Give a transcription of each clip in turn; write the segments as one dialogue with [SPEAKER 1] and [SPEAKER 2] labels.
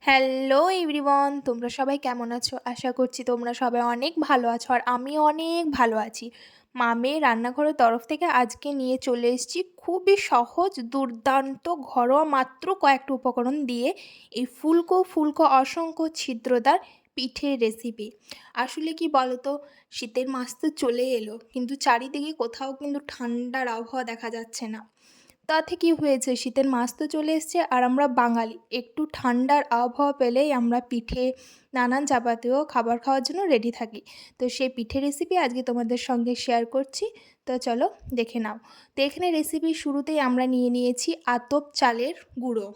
[SPEAKER 1] Hello everyone, তোমরা সবাই কেমন আছো? আশা করছি তোমরা সবাই অনেক ভালো আছো আর আমিও অনেক ভালো আছি। মামের রান্নাঘরের তরফ থেকে আজকে নিয়ে চলে এসেছি খুবই সহজ, দুর্দান্ত, ঘরোয়া মাত্র কয়েকটা উপকরণ দিয়ে এই ফুলকো ফুলকো অসংখ্য ছিদ্রদার পিঠের রেসিপি। আসলে কি বলো তো, শীতের মাস তো চলে এলো, কিন্তু চারিদিকে কোথাও কিন্তু ঠান্ডার আবহাওয়া দেখা যাচ্ছে না। তাতে কি হয়েছে, শীতের মাস তো চলে এসছে আর আমরা বাঙালি একটু ঠান্ডার আবহাওয়া পেলেই আমরা পিঠে, নানান যাবতীয় খাবার খাওয়ার জন্য রেডি থাকি। তো সেই পিঠে রেসিপি আজকে তোমাদের সঙ্গে শেয়ার করছি। তো চলো দেখে নাও। তো এখানে রেসিপির শুরুতেই আমরা নিয়ে নিয়েছি আতপ চালের গুঁড়ো,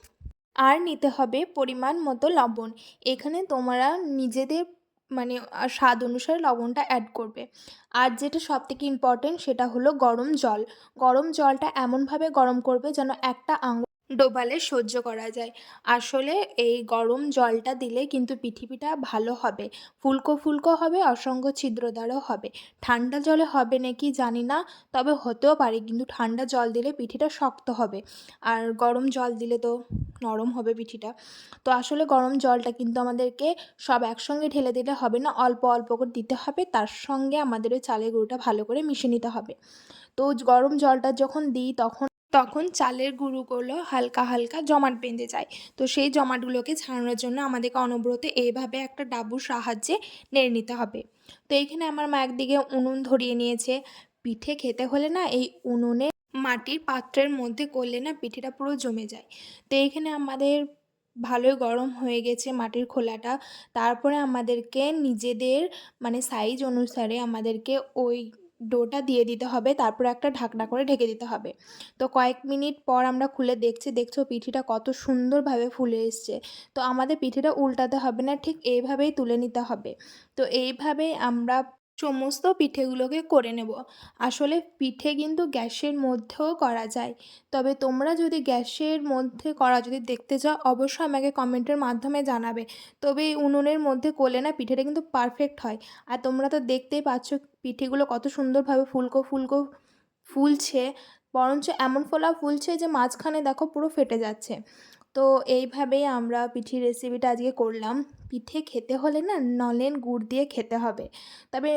[SPEAKER 1] আর নিতে হবে পরিমাণ মতো লবণ। এখানে তোমরা নিজেদের মানে স্বাদ অনুসারে লবণটা অ্যাড করবে। আর যেটা সবথেকে ইম্পর্টেন্ট সেটা হলো গরম জল। গরম জলটা এমনভাবে গরম করবে যেন একটা আঙুল ডোবালে সহ্য করা যায়। আসলে এই গরম জলটা দিলে কিন্তু পিঠা ভালো হবে, ফুলকো ফুলকো হবে, অসংখ্য ছিদ্রদারও হবে। ঠান্ডা জলে হবে নাকি জানি না, তবে হতেও পারে, কিন্তু ঠান্ডা জল দিলে পিঠিটা শক্ত হবে আর গরম জল দিলে তো নরম হবে পিঠিটা। তো আসলে গরম জলটা কিন্তু আমাদেরকে সব একসঙ্গে ঢেলে দিলে হবে না, অল্প অল্প করে দিতে হবে, তার সঙ্গে আমাদের ওই চালের গুঁড়োটা ভালো করে মিশিয়ে নিতে হবে। তো গরম জলটা যখন দিই তখন তখন চালের গুঁড়োগুলো হালকা হালকা জমাট বেঁধে যায়। তো সেই জমাটগুলোকে ছাড়ানোর জন্য আমাদেরকে অনবরত এইভাবে একটা ডাবুর সাহায্যে নেড়ে নিতে হবে। তো এইখানে আমার মা একদিকে উনুন ধরিয়ে নিয়েছে। পিঠে খেতে হলে না এই উনুনে মাটির পাত্রের মধ্যে করলে না পিঠেটা পুরো জমে যায়। তো এইখানে আমাদের ভালোই গরম হয়ে গেছে মাটির খোলাটা। তারপরে আমাদেরকে নিজেদের মানে সাইজ অনুসারে আমাদেরকে ওই ডোটা দিয়ে দিতে হবে, তারপরে একটা ঢাকনা করে ঢেকে দিতে হবে। তো কয়েক মিনিট পর আমরা খুলে দেখছি, দেখছো পিঠেটা কত সুন্দরভাবে ফুলে এসছে। তো আমাদের পিঠেটা উল্টাতে হবে না, ঠিক এইভাবেই তুলে নিতে হবে। তো এইভাবেই আমরা সমস্ত পিঠেগুলোকে করে নেব। আসলে পিঠে কিন্তু গ্যাসের মধ্যেও করা যায়, তবে তোমরা যদি গ্যাসের মধ্যে করা যদি দেখতে চাও অবশ্যই আমাকে কমেন্টের মাধ্যমে জানাবে। তবে এই উনুনের মধ্যে করলে না পিঠেটা কিন্তু পারফেক্ট হয়। আর তোমরা তো দেখতেই পাচ্ছ পিঠেগুলো কত সুন্দরভাবে ফুলকো ফুলকো ফুলছে, বরঞ্চ এমন ফোলা ফুলছে যে মাঝখানে দেখো পুরো ফেটে যাচ্ছে। তো এইভাবেই আমরা পিঠের রেসিপিটা আজকে করলাম। পিঠে খেতে হলে না নলেন গুড় দিয়ে খেতে হবে। তবে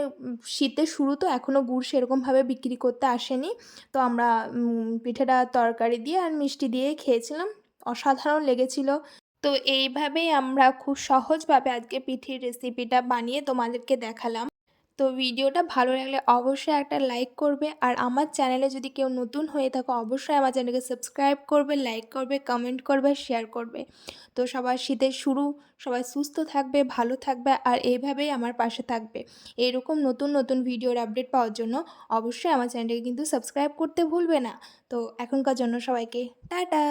[SPEAKER 1] শীতের শুরু তো এখনও গুড় সেরকমভাবে বিক্রি করতে আসেনি। তো আমরা পিঠেটা তরকারি দিয়ে আর মিষ্টি দিয়েই খেয়েছিলাম, অসাধারণ লেগেছিল। তো এইভাবেই আমরা খুব সহজভাবে আজকে পিঠের রেসিপিটা বানিয়ে তোমাদেরকে দেখালাম। তো ভিডিওটা ভালো লাগলে অবশ্যই একটা লাইক করবে, আর আমার চ্যানেলে যদি কেউ নতুন হয়ে থাকো অবশ্যই আমার চ্যানেলকে সাবস্ক্রাইব করবে, লাইক করবে, কমেন্ট করবে, শেয়ার করবে। তো সবার শীতের শুরু, সবাই সুস্থ থাকবে, ভালো থাকবে আর এইভাবেই আমার পাশে থাকবে। এরকম নতুন নতুন ভিডিওর আপডেট পাওয়ার জন্য অবশ্যই আমার চ্যানেলটাকে কিন্তু সাবস্ক্রাইব করতে ভুলবে না। তো এখনকার জন্য সবাইকে টাটা।